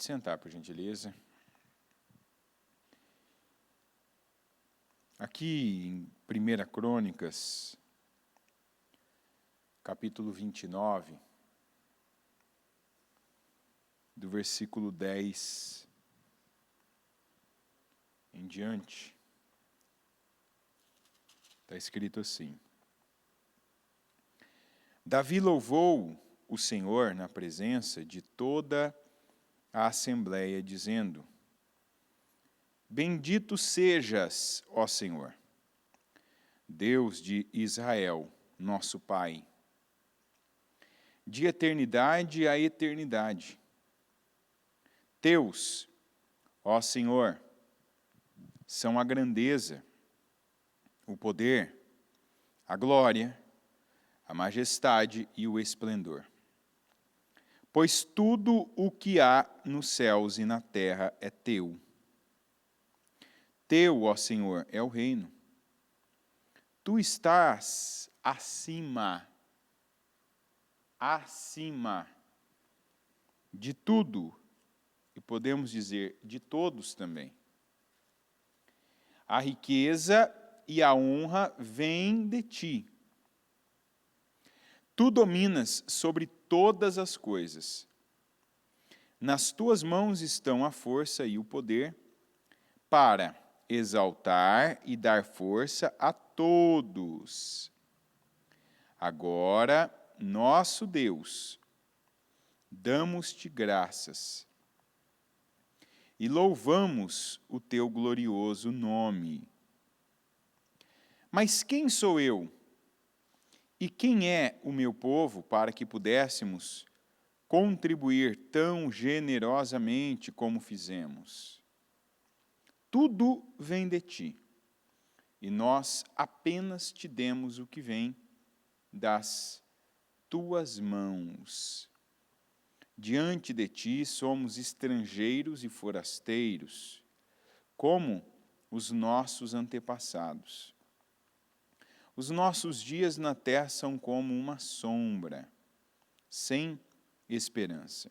sentar, por gentileza. Aqui em 1 Crônicas, capítulo 29, do versículo 10 em diante, está escrito assim: Davi louvou o Senhor na presença de toda a assembleia, dizendo: Bendito sejas, ó Senhor, Deus de Israel, nosso Pai, de eternidade a eternidade. Teus, ó Senhor, são a grandeza, o poder, a glória, a majestade e o esplendor. Pois tudo o que há nos céus e na terra é teu. Teu, ó Senhor, é o reino. Tu estás acima de tudo, e podemos dizer de todos também. A riqueza e a honra vêm de ti. Tu dominas sobre todas as coisas. Nas tuas mãos estão a força e o poder para exaltar e dar força a todos. Agora, nosso Deus, damos-te graças e louvamos o teu glorioso nome. Mas quem sou eu? E quem é o meu povo para que pudéssemos contribuir tão generosamente como fizemos? Tudo vem de ti, e nós apenas te demos o que vem das tuas mãos. Diante de ti somos estrangeiros e forasteiros, como os nossos antepassados. Os nossos dias na terra são como uma sombra, sem esperança.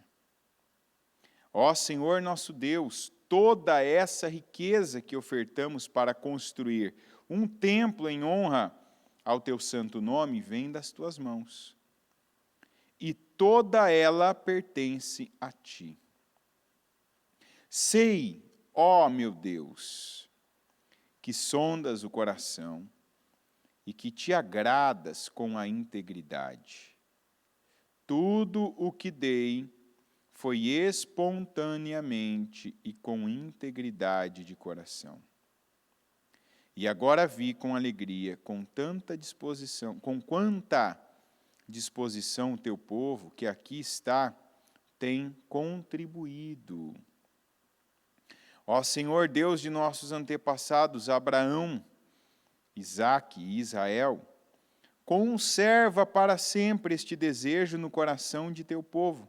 Ó Senhor nosso Deus, toda essa riqueza que ofertamos para construir um templo em honra ao teu santo nome vem das tuas mãos. E toda ela pertence a ti. Sei, ó meu Deus, que sondas o coração e que te agradas com a integridade. Tudo o que dei foi espontaneamente e com integridade de coração. E agora vi com alegria, com quanta disposição o teu povo que aqui está tem contribuído. Ó Senhor Deus de nossos antepassados, Abraão, Isaque e Israel, conserva para sempre este desejo no coração de teu povo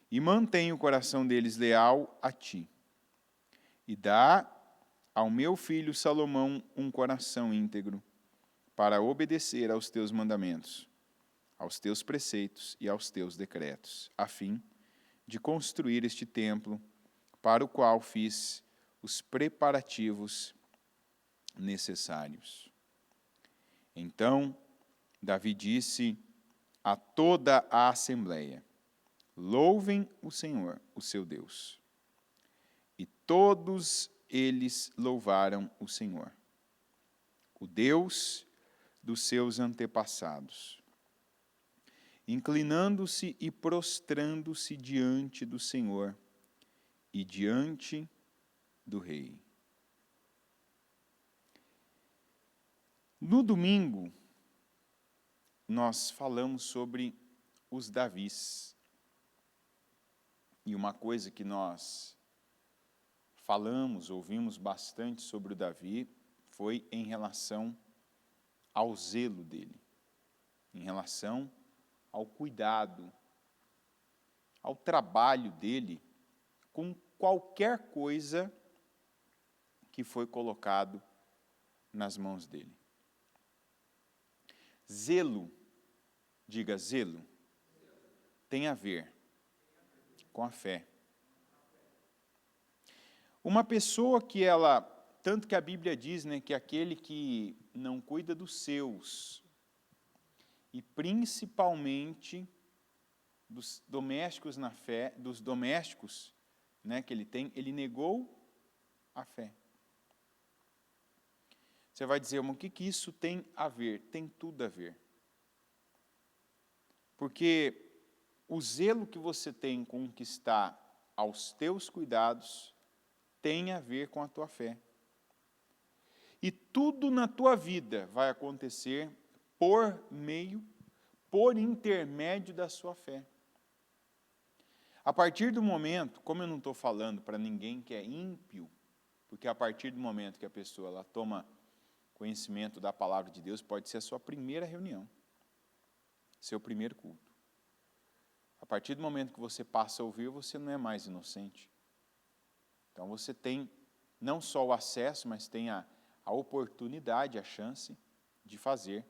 e mantém o coração deles leal a ti. E dá ao meu filho Salomão um coração íntegro para obedecer aos teus mandamentos, aos teus preceitos e aos teus decretos, a fim de construir este templo para o qual fiz os preparativos necessários. Então, Davi disse a toda a assembleia: Louvem o Senhor, o seu Deus. E todos eles louvaram o Senhor, o Deus dos seus antepassados, inclinando-se e prostrando-se diante do Senhor e diante do rei. No domingo, nós falamos sobre os Davis. E uma coisa que nós falamos, ouvimos bastante sobre o Davi, foi em relação ao zelo dele, em relação ao cuidado, ao trabalho dele com qualquer coisa que foi colocado nas mãos dele. Zelo, diga zelo, tem a ver com a fé. Uma pessoa que ela, tanto que a Bíblia diz, né, que aquele que não cuida dos seus, e principalmente dos domésticos na fé, dos domésticos, né, que ele tem, ele negou a fé. Você vai dizer, mas o que isso tem a ver? Tem tudo a ver. Porque o zelo que você tem com o que está aos teus cuidados tem a ver com a tua fé. E tudo na tua vida vai acontecer por intermédio da sua fé. A partir do momento, como eu não estou falando para ninguém que é ímpio, porque a partir do momento que a pessoa ela toma conhecimento da palavra de Deus, pode ser a sua primeira reunião, seu primeiro culto. A partir do momento que você passa a ouvir, você não é mais inocente. Então você tem não só o acesso, mas tem a oportunidade, a chance de fazer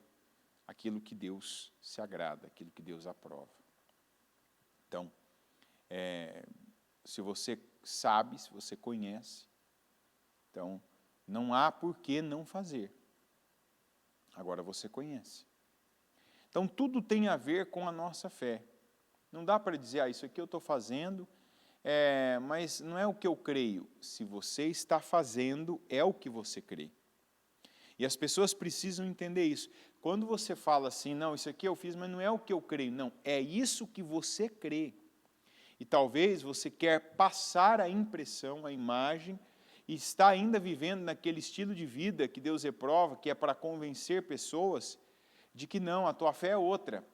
aquilo que Deus se agrada, aquilo que Deus aprova. Então, se você sabe, se você conhece, então não há por que não fazer. Agora você conhece. Então tudo tem a ver com a nossa fé. Não dá para dizer, isso aqui eu estou fazendo, mas não é o que eu creio. Se você está fazendo, é o que você crê. E as pessoas precisam entender isso. Quando você fala assim, não, isso aqui eu fiz, mas não é o que eu creio. Não, é isso que você crê. E talvez você quer passar a impressão, a imagem, e está ainda vivendo naquele estilo de vida que Deus reprova, que é para convencer pessoas de que não, a tua fé é outra.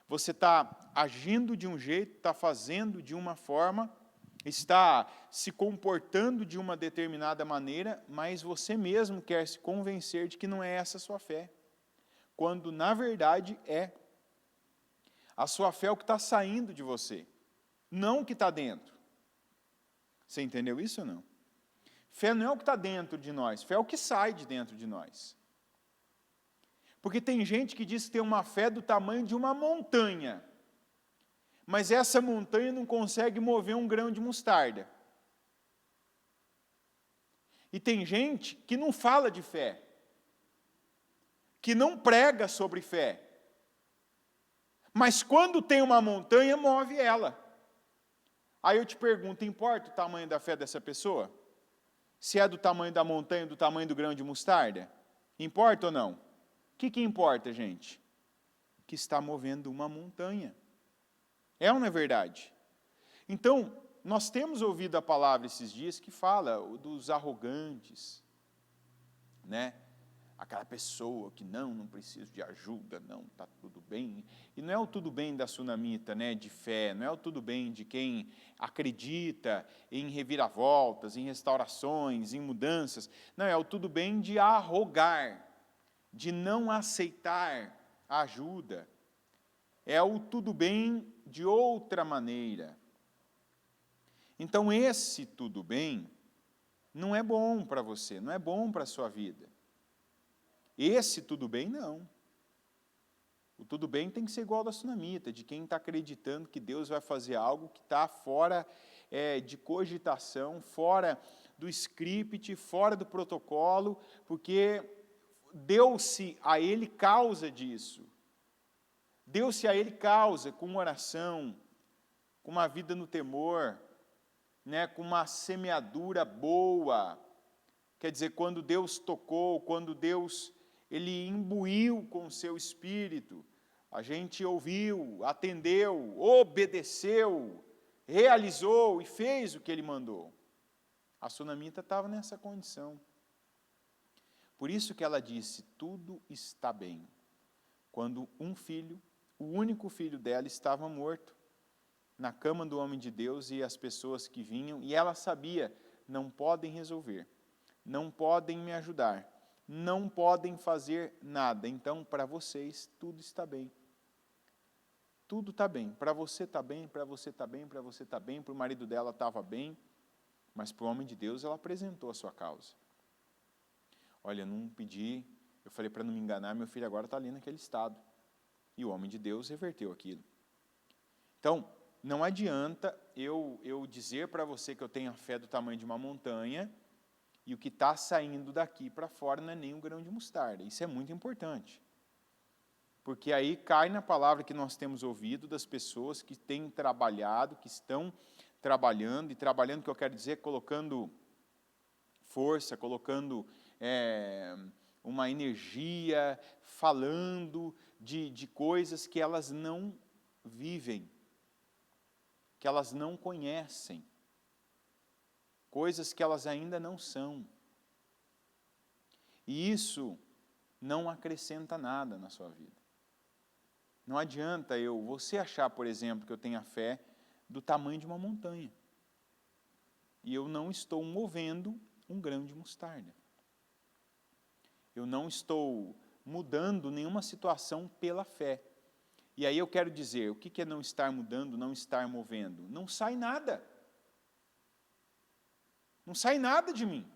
Você está agindo de um jeito, está fazendo de uma forma, está se comportando de uma determinada maneira, mas você mesmo quer se convencer de que não é essa a sua fé. Quando, na verdade, é. A sua fé é o que está saindo de você, não o que está dentro. Você entendeu isso ou não? Fé não é o que está dentro de nós, fé é o que sai de dentro de nós. Porque tem gente que diz que tem uma fé do tamanho de uma montanha, mas essa montanha não consegue mover um grão de mostarda. E tem gente que não fala de fé, que não prega sobre fé, mas quando tem uma montanha, move ela. Aí eu te pergunto, importa o tamanho da fé dessa pessoa? Se é do tamanho da montanha, do tamanho do grão de mostarda? Importa ou não? O que importa, gente? Que está movendo uma montanha. É ou não é verdade? Então, nós temos ouvido a palavra esses dias que fala dos arrogantes, né? Aquela pessoa que não preciso de ajuda, não, está tudo bem. E não é o tudo bem da sunamita, né, de fé, não é o tudo bem de quem acredita em reviravoltas, em restaurações, em mudanças. Não, é o tudo bem de arrogar, de não aceitar a ajuda. É o tudo bem de outra maneira. Então esse tudo bem não é bom para você, não é bom para a sua vida. Esse tudo bem, não. O tudo bem tem que ser igual ao da sunamita, de quem está acreditando que Deus vai fazer algo que está fora de cogitação, fora do script, fora do protocolo, porque deu-se a ele causa disso. Deu-se a ele causa com oração, com uma vida no temor, né, com uma semeadura boa. Quer dizer, quando Deus tocou, quando Deus ele imbuiu com o seu espírito, a gente ouviu, atendeu, obedeceu, realizou e fez o que ele mandou. A sunamita estava nessa condição. Por isso que ela disse, tudo está bem. Quando um filho, o único filho dela, estava morto, na cama do homem de Deus, e as pessoas que vinham, e ela sabia, não podem resolver, não podem me ajudar, não podem fazer nada. Então, para vocês, tudo está bem. Tudo está bem. Para você está bem, para você está bem, para você está bem, para o marido dela estava bem, mas para o homem de Deus ela apresentou a sua causa. Olha, eu não pedi, eu falei para não me enganar, meu filho agora está ali naquele estado. E o homem de Deus reverteu aquilo. Então, não adianta eu dizer para você que eu tenho a fé do tamanho de uma montanha e o que está saindo daqui para fora não é nem um grão de mostarda. Isso é muito importante. Porque aí cai na palavra que nós temos ouvido das pessoas que têm trabalhado, que estão trabalhando, e trabalhando, que eu quero dizer, colocando força, colocando uma energia, falando de coisas que elas não vivem, que elas não conhecem, coisas que elas ainda não são. E isso não acrescenta nada na sua vida. Não adianta você achar, por exemplo, que eu tenho a fé do tamanho de uma montanha. E eu não estou movendo um grão de mostarda. Eu não estou mudando nenhuma situação pela fé. E aí eu quero dizer, o que é não estar mudando, não estar movendo? Não sai nada. Não sai nada de mim.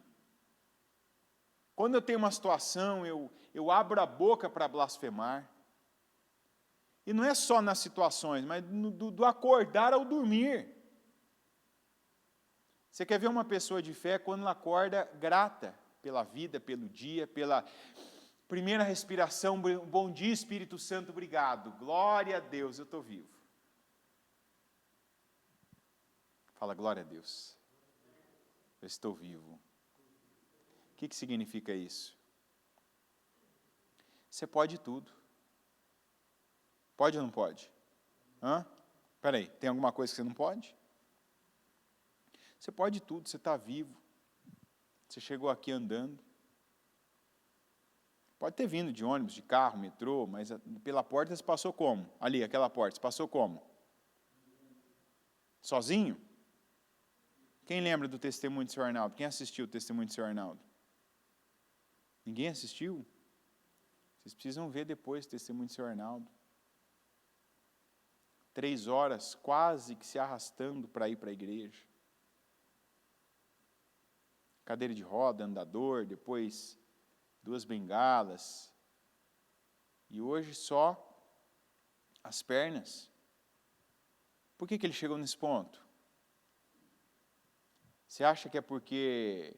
Quando eu tenho uma situação, eu abro a boca para blasfemar. E não é só nas situações, mas do acordar ao dormir. Você quer ver uma pessoa de fé quando ela acorda grata pela vida, pelo dia, pela primeira respiração, bom dia Espírito Santo, obrigado, glória a Deus, eu estou vivo. Fala, glória a Deus, eu estou vivo. O que significa isso? Você pode tudo. Pode ou não pode? Espera aí, tem alguma coisa que você não pode? Você pode tudo, você está vivo. Você chegou aqui andando. Pode ter vindo de ônibus, de carro, metrô, mas pela porta você passou como? Ali, aquela porta, você passou como? Sozinho? Quem lembra do testemunho de Sr. Arnaldo? Quem assistiu o testemunho de Sr. Arnaldo? Ninguém assistiu? Vocês precisam ver depois o testemunho de Sr. Arnaldo. 3 horas, quase que se arrastando para ir para a igreja. Cadeira de roda, andador, depois 2 bengalas. E hoje só as pernas. Por que ele chegou nesse ponto? Você acha que é porque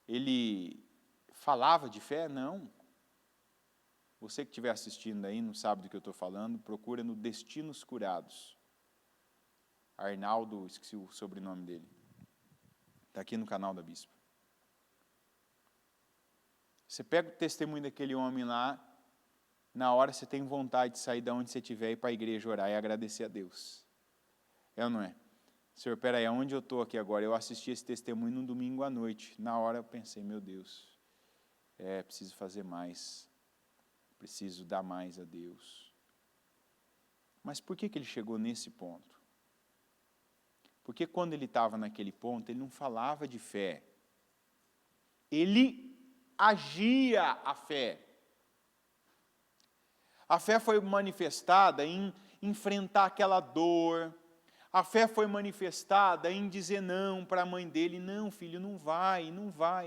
ele falava de fé? Não. Você que estiver assistindo aí, não sabe do que eu estou falando, procura no Destinos Curados. Arnaldo, esqueci o sobrenome dele. Está aqui no canal da Bispa. Você pega o testemunho daquele homem lá, na hora você tem vontade de sair de onde você estiver e ir para a igreja orar e agradecer a Deus. É ou não é? Senhor, peraí, aonde eu estou aqui agora? Eu assisti esse testemunho num domingo à noite. Na hora eu pensei, meu Deus, preciso fazer mais. Preciso dar mais a Deus. Mas por que ele chegou nesse ponto? Porque quando ele estava naquele ponto, ele não falava de fé. Ele agia a fé. A fé foi manifestada em enfrentar aquela dor. A fé foi manifestada em dizer não para a mãe dele. Não, filho, não vai,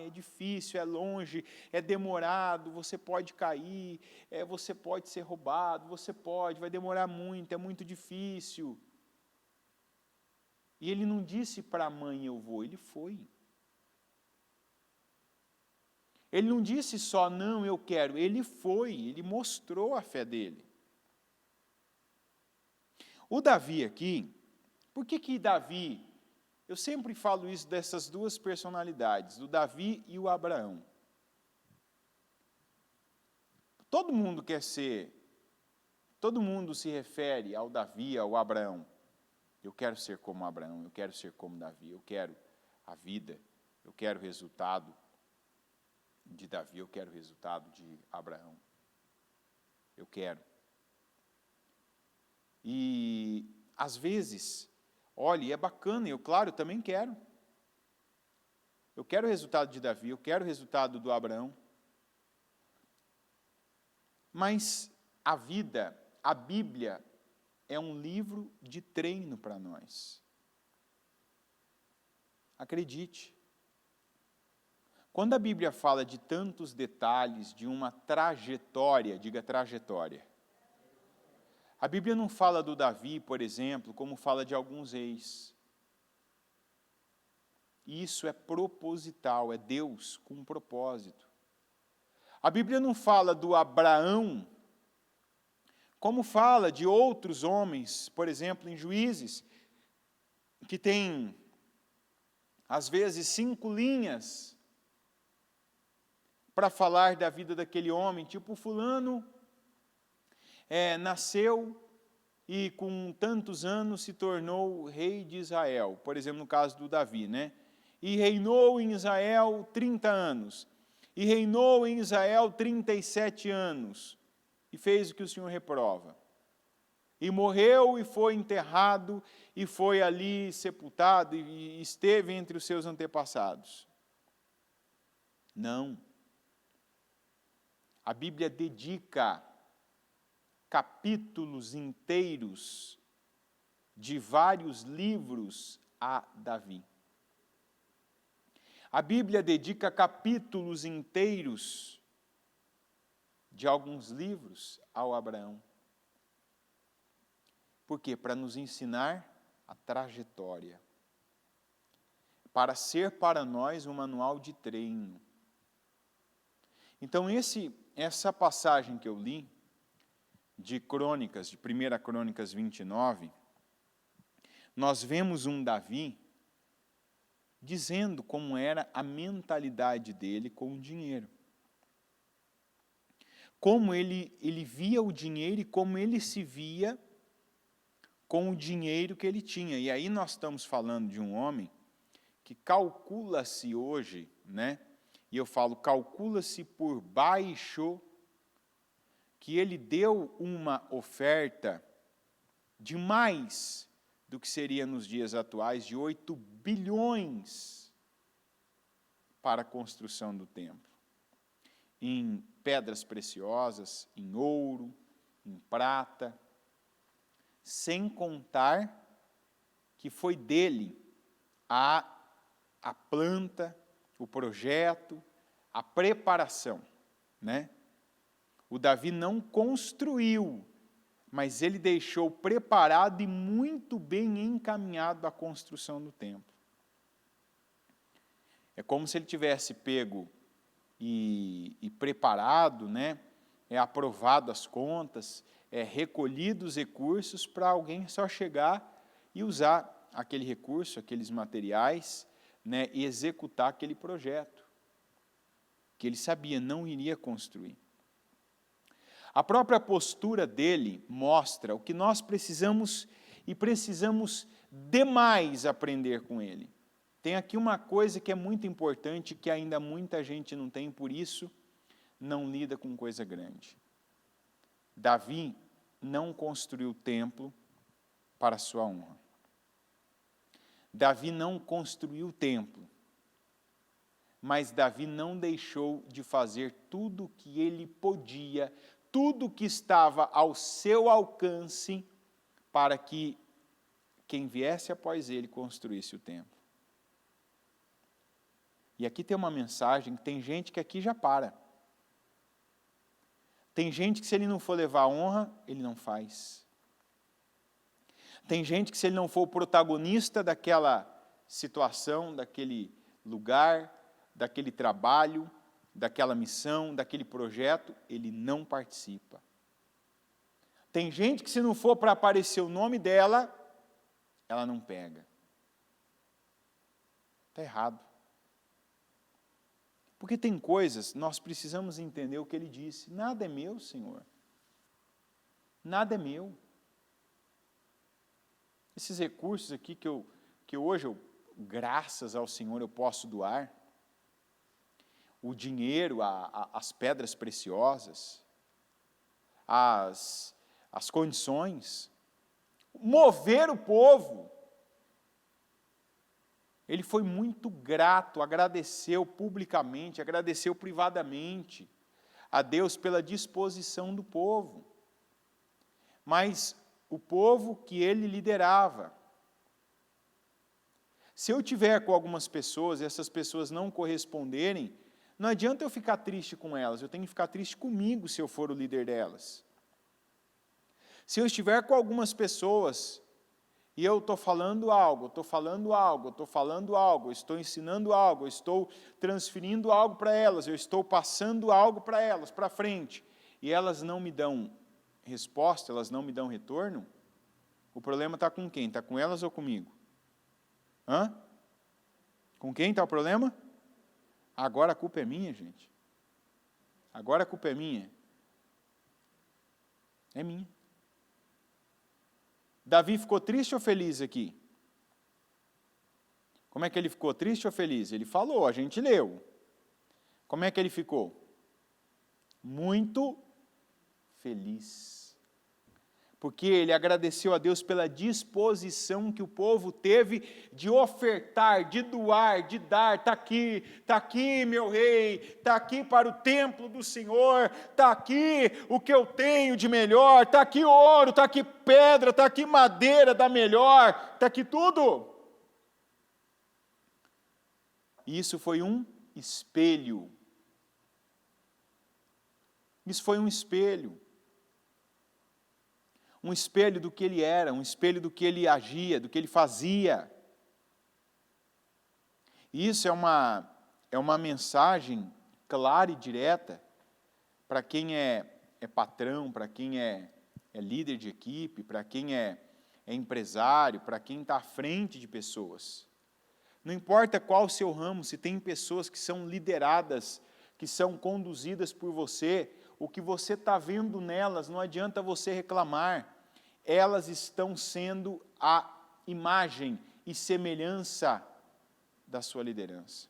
é difícil, é longe, é demorado, você pode cair, você pode ser roubado, vai demorar muito, é muito difícil. E ele não disse para a mãe, eu vou, ele foi. Ele não disse só, não, eu quero, ele foi, ele mostrou a fé dele. O Davi aqui, por que Davi, eu sempre falo isso dessas 2 personalidades, do Davi e o Abraão. Todo mundo se refere ao Davi, ao Abraão. Eu quero ser como Abraão, eu quero ser como Davi, eu quero a vida, eu quero o resultado de Davi, eu quero o resultado de Abraão. Eu quero. E, às vezes, olha, é bacana, eu também quero. Eu quero o resultado de Davi, eu quero o resultado do Abraão. Mas a vida, a Bíblia, é um livro de treino para nós. Acredite. Quando a Bíblia fala de tantos detalhes, de uma trajetória, diga trajetória. A Bíblia não fala do Davi, por exemplo, como fala de alguns reis. Isso é proposital, é Deus com um propósito. A Bíblia não fala do Abraão, como fala de outros homens, por exemplo, em Juízes, que tem, às vezes, 5 linhas para falar da vida daquele homem, tipo fulano nasceu e com tantos anos se tornou rei de Israel, por exemplo, no caso do Davi, né? E reinou em Israel 30 anos, e reinou em Israel 37 anos, e fez o que o Senhor reprova. E morreu e foi enterrado, e foi ali sepultado, e esteve entre os seus antepassados. Não. A Bíblia dedica capítulos inteiros de vários livros a Davi. A Bíblia dedica capítulos inteiros de alguns livros ao Abraão. Por quê? Para nos ensinar a trajetória. Para ser para nós um manual de treino. Então, essa passagem que eu li, de Crônicas, de 1 Crônicas 29, nós vemos um Davi dizendo como era a mentalidade dele com o dinheiro. Como ele via o dinheiro e como ele se via com o dinheiro que ele tinha. E aí nós estamos falando de um homem que calcula-se hoje, né? E eu falo, calcula-se por baixo, que ele deu uma oferta de mais do que seria nos dias atuais, de 8 bilhões para a construção do templo. Em pedras preciosas, em ouro, em prata, sem contar que foi dele a planta, o projeto, a preparação, né? O Davi não construiu, mas ele deixou preparado e muito bem encaminhado a construção do templo. É como se ele tivesse pego e preparado, né? Aprovado as contas, recolhido os recursos para alguém só chegar e usar aquele recurso, aqueles materiais, né? E executar aquele projeto que ele sabia não iria construir. A própria postura dele mostra o que nós precisamos e precisamos demais aprender com ele. Tem aqui uma coisa que é muito importante, que ainda muita gente não tem, por isso não lida com coisa grande. Davi não construiu o templo para sua honra. Davi não construiu o templo, mas Davi não deixou de fazer tudo o que ele podia, tudo que estava ao seu alcance para que quem viesse após ele construísse o templo. E aqui tem uma mensagem que tem gente que aqui já para. Tem gente que se ele não for levar a honra, ele não faz. Tem gente que se ele não for o protagonista daquela situação, daquele lugar, daquele trabalho, daquela missão, daquele projeto, ele não participa. Tem gente que se não for para aparecer o nome dela, ela não pega. Está errado. Porque tem coisas, nós precisamos entender o que ele disse. Nada é meu, Senhor. Nada é meu. Esses recursos aqui que hoje, graças ao Senhor, eu posso doar, o dinheiro, as pedras preciosas, as condições, mover o povo. Ele foi muito grato, agradeceu publicamente, agradeceu privadamente a Deus pela disposição do povo. Mas o povo que ele liderava. Se eu tiver com algumas pessoas e essas pessoas não corresponderem, não adianta eu ficar triste com elas, eu tenho que ficar triste comigo se eu for o líder delas. Se eu estiver com algumas pessoas e eu estou falando algo, estou ensinando algo, estou transferindo algo para elas, eu estou passando algo para elas, para frente, e elas não me dão resposta, elas não me dão retorno, o problema está com quem? Está com elas ou comigo? Hã? Com quem está o problema? Agora a culpa é minha, gente. Agora a culpa é minha. É minha. Davi ficou triste ou feliz aqui? Como é que ele ficou? Triste ou feliz? Ele falou, a gente leu. Como é que ele ficou? Muito feliz. Porque ele agradeceu a Deus pela disposição que o povo teve de ofertar, de doar, de dar. Está aqui meu rei, está aqui para o templo do Senhor, está aqui o que eu tenho de melhor, está aqui ouro, está aqui pedra, está aqui madeira da melhor, está aqui tudo. E isso foi um espelho. Isso foi um espelho. Um espelho do que ele era, um espelho do que ele agia, do que ele fazia. E isso é uma mensagem clara e direta para quem é patrão, para quem é líder de equipe, para quem é empresário, para quem está à frente de pessoas. Não importa qual o seu ramo, se tem pessoas que são lideradas, que são conduzidas por você, o que você está vendo nelas, não adianta você reclamar. Elas estão sendo a imagem e semelhança da sua liderança.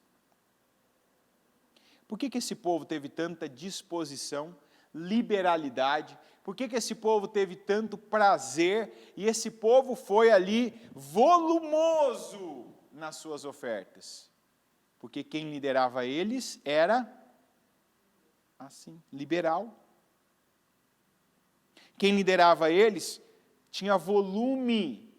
Por que esse povo teve tanta disposição, liberalidade? Por que esse povo teve tanto prazer? E esse povo foi ali volumoso nas suas ofertas. Porque quem liderava eles era assim, liberal. Quem liderava eles tinha volume.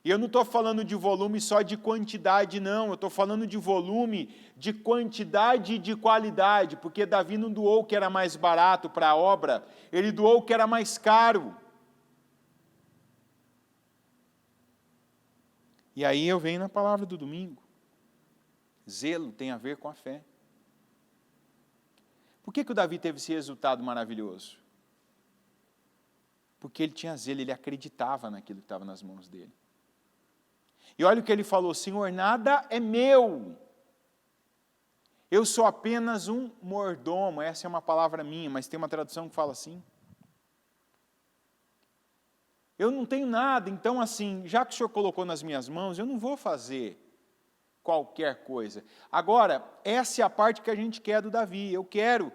E eu não estou falando de volume só de quantidade, não. Eu estou falando de volume, de quantidade e de qualidade. Porque Davi não doou o que era mais barato para a obra, ele doou o que era mais caro. E aí eu venho na palavra do domingo. Zelo tem a ver com a fé. Por que o Davi teve esse resultado maravilhoso? Porque ele tinha zelo, ele acreditava naquilo que estava nas mãos dele. E olha o que ele falou, Senhor, nada é meu. Eu sou apenas um mordomo. Essa é uma palavra minha, mas tem uma tradução que fala assim. Eu não tenho nada, então assim, já que o Senhor colocou nas minhas mãos, eu não vou fazer qualquer coisa. Agora, essa é a parte que a gente quer do Davi. Eu quero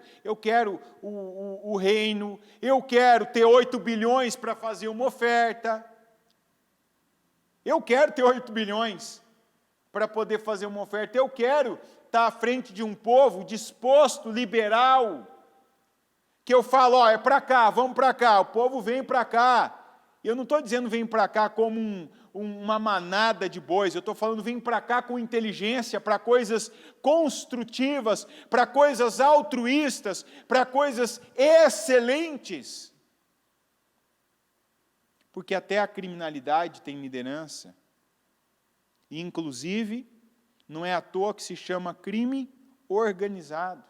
o reino, eu quero ter 8 bilhões para fazer uma oferta. Eu quero ter 8 bilhões para poder fazer uma oferta. Eu quero estar à frente de um povo disposto, liberal, que eu falo, ó, é para cá, vamos para cá, o povo vem para cá. Eu não estou dizendo vem para cá como uma manada de bois, eu estou falando vem para cá com inteligência, para coisas construtivas, para coisas altruístas, para coisas excelentes. Porque até a criminalidade tem liderança. E, inclusive, não é à toa que se chama crime organizado.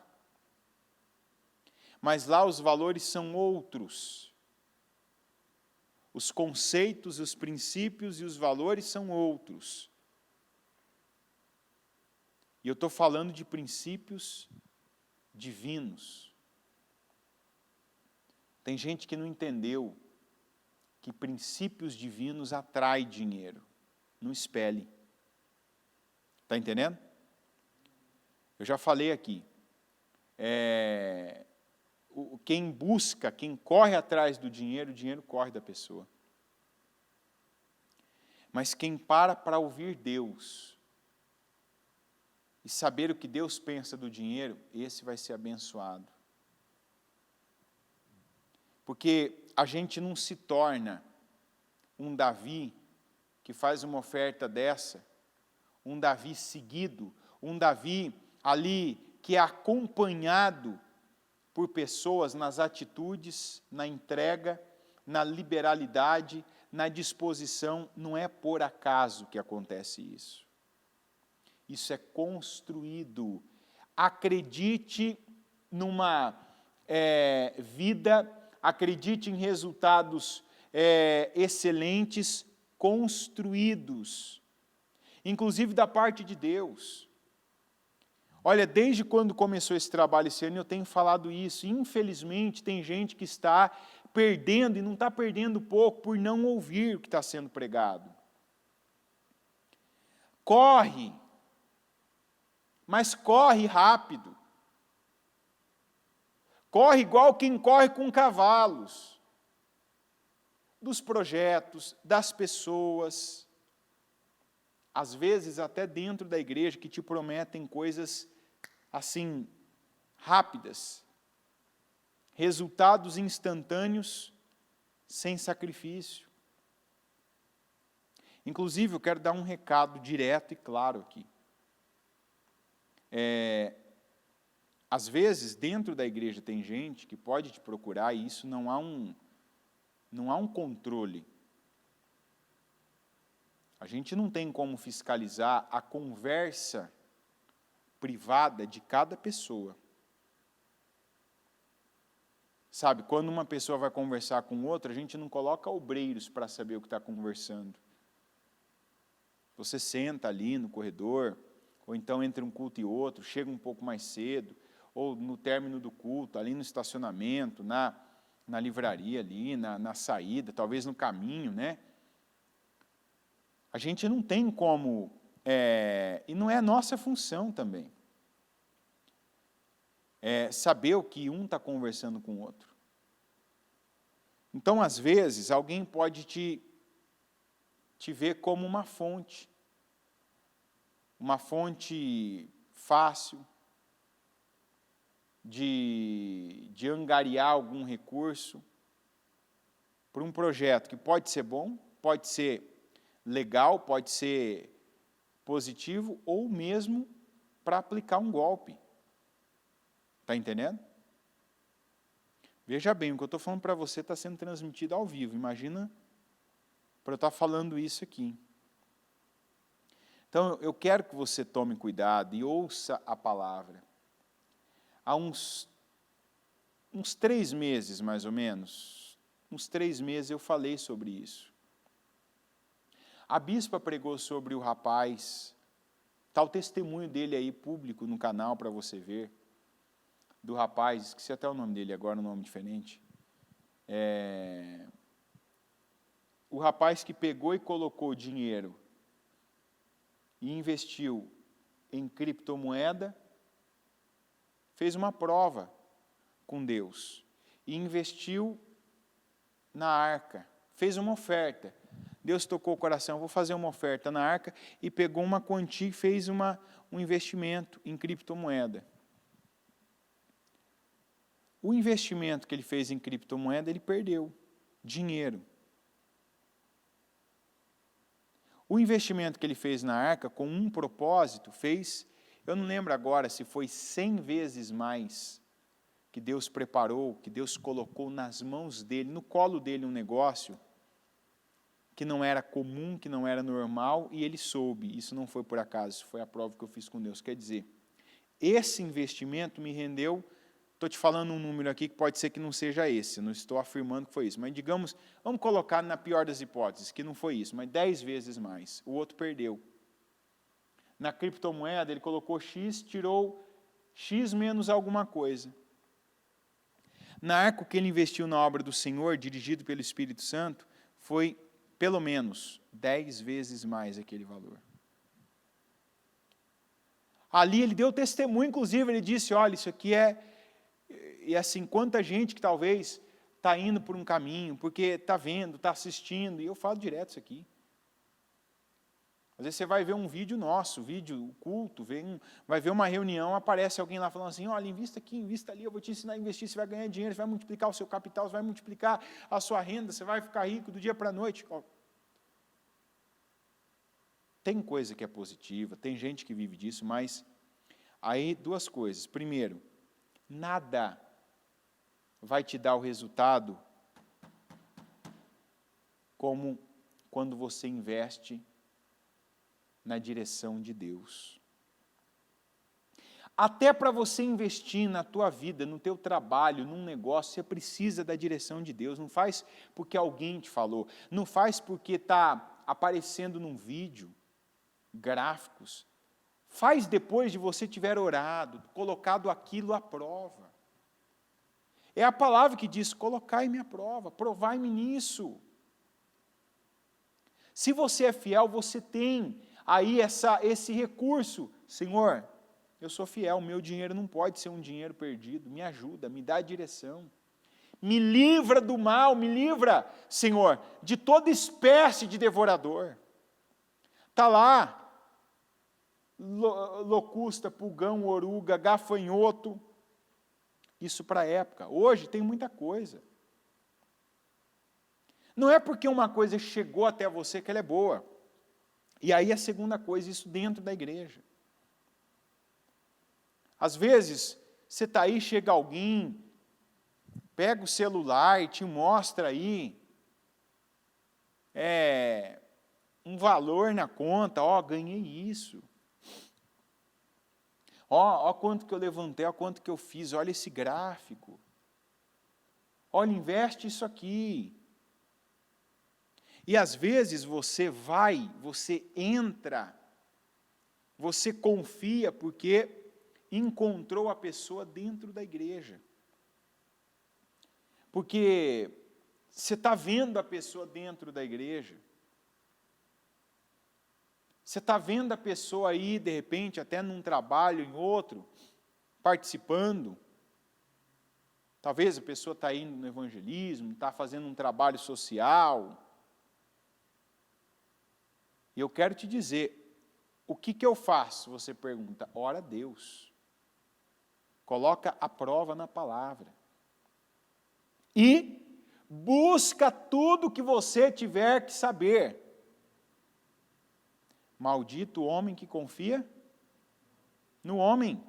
Mas lá os valores são outros. Os conceitos, os princípios e os valores são outros. E eu estou falando de princípios divinos. Tem gente que não entendeu que princípios divinos atraem dinheiro. Não espelhe. Está entendendo? Eu já falei aqui. Quem busca, quem corre atrás do dinheiro, o dinheiro corre da pessoa. Mas quem para ouvir Deus e saber o que Deus pensa do dinheiro, esse vai ser abençoado. Porque a gente não se torna um Davi que faz uma oferta dessa, um Davi seguido, um Davi ali que é acompanhado por pessoas nas atitudes, na entrega, na liberalidade, na disposição. Não é por acaso que acontece isso. Isso é construído. Acredite numa vida, acredite em resultados excelentes, construídos, inclusive da parte de Deus. Olha, desde quando começou esse trabalho esse ano, eu tenho falado isso. Infelizmente, tem gente que está perdendo, e não está perdendo pouco, por não ouvir o que está sendo pregado. Corre, mas corre rápido. Corre igual quem corre com cavalos. Dos projetos, das pessoas, às vezes até dentro da igreja, que te prometem coisas assim, rápidas, resultados instantâneos, sem sacrifício. Inclusive, eu quero dar um recado direto e claro aqui. Às vezes, dentro da igreja tem gente que pode te procurar e isso não há um controle. A gente não tem como fiscalizar a conversa privada de cada pessoa. Sabe, quando uma pessoa vai conversar com outra, a gente não coloca obreiros para saber o que está conversando. Você senta ali no corredor, ou então entre um culto e outro, chega um pouco mais cedo, ou no término do culto, ali no estacionamento, na livraria ali, na saída, talvez no caminho, né? A gente não tem como, e não é nossa função também, saber o que um está conversando com o outro. Então, às vezes, alguém pode te ver como uma fonte fácil de angariar algum recurso para um projeto que pode ser bom, pode ser legal, pode ser positivo, ou mesmo para aplicar um golpe. Está entendendo? Veja bem, o que eu estou falando para você está sendo transmitido ao vivo. Imagina para eu estar falando isso aqui. Então, eu quero que você tome cuidado e ouça a palavra. Há uns 3 meses, mais ou menos, uns 3 meses eu falei sobre isso. A bispa pregou sobre o rapaz, está o testemunho dele aí público no canal para você ver, do rapaz, esqueci até o nome dele agora, um nome diferente. O rapaz que pegou e colocou dinheiro e investiu em criptomoeda, fez uma prova com Deus e investiu na arca, fez uma oferta. Deus tocou o coração, vou fazer uma oferta na arca, e pegou uma quantia e fez um investimento em criptomoeda. O investimento que ele fez em criptomoeda, ele perdeu dinheiro. O investimento que ele fez na arca, com um propósito, fez, eu não lembro agora se foi 100 vezes mais que Deus preparou, que Deus colocou nas mãos dele, no colo dele um negócio que não era comum, que não era normal, e ele soube. Isso não foi por acaso, isso foi a prova que eu fiz com Deus. Quer dizer, esse investimento me rendeu, estou te falando um número aqui que pode ser que não seja esse, não estou afirmando que foi isso, mas digamos, vamos colocar na pior das hipóteses, que não foi isso, mas 10 vezes mais. O outro perdeu. Na criptomoeda, ele colocou X, tirou X menos alguma coisa. Na arca que ele investiu na obra do Senhor, dirigido pelo Espírito Santo, foi pelo menos 10 vezes mais aquele valor. Ali ele deu testemunho, inclusive, ele disse, olha, isso aqui e assim, quanta gente que talvez está indo por um caminho, porque está vendo, está assistindo, e eu falo direto isso aqui. Às vezes você vai ver um vídeo nosso, o culto, vai ver uma reunião, aparece alguém lá falando assim, olha, invista aqui, invista ali, eu vou te ensinar a investir, você vai ganhar dinheiro, você vai multiplicar o seu capital, você vai multiplicar a sua renda, você vai ficar rico do dia para a noite. Tem coisa que é positiva, tem gente que vive disso, mas aí 2 coisas. Primeiro, nada vai te dar o resultado como quando você investe na direção de Deus. Até para você investir na tua vida, no teu trabalho, num negócio, você precisa da direção de Deus. Não faz porque alguém te falou, não faz porque está aparecendo num vídeo, gráficos. Faz depois de você tiver orado, colocado aquilo à prova. É a palavra que diz, colocai-me à prova, provai-me nisso. Se você é fiel, você tem aí esse recurso. Senhor, eu sou fiel, meu dinheiro não pode ser um dinheiro perdido, me ajuda, me dá a direção. Me livra do mal, me livra, Senhor, de toda espécie de devorador. Está lá, locusta, pulgão, oruga, gafanhoto, isso para a época. Hoje tem muita coisa. Não é porque uma coisa chegou até você que ela é boa. E aí a segunda coisa, isso dentro da igreja. Às vezes, você está aí, chega alguém, pega o celular e te mostra aí um valor na conta, ganhei isso. Ó quanto que eu levantei, ó quanto que eu fiz, olha esse gráfico. Olha, investe isso aqui. E às vezes você entra, você confia porque encontrou a pessoa dentro da igreja. Porque você está vendo a pessoa dentro da igreja. Você está vendo a pessoa aí, de repente, até num trabalho, em outro, participando. Talvez a pessoa está indo no evangelismo, está fazendo um trabalho social. E eu quero te dizer, o que eu faço? Você pergunta, ora a Deus. Coloca a prova na palavra. E busca tudo que você tiver que saber. Maldito o homem que confia no homem.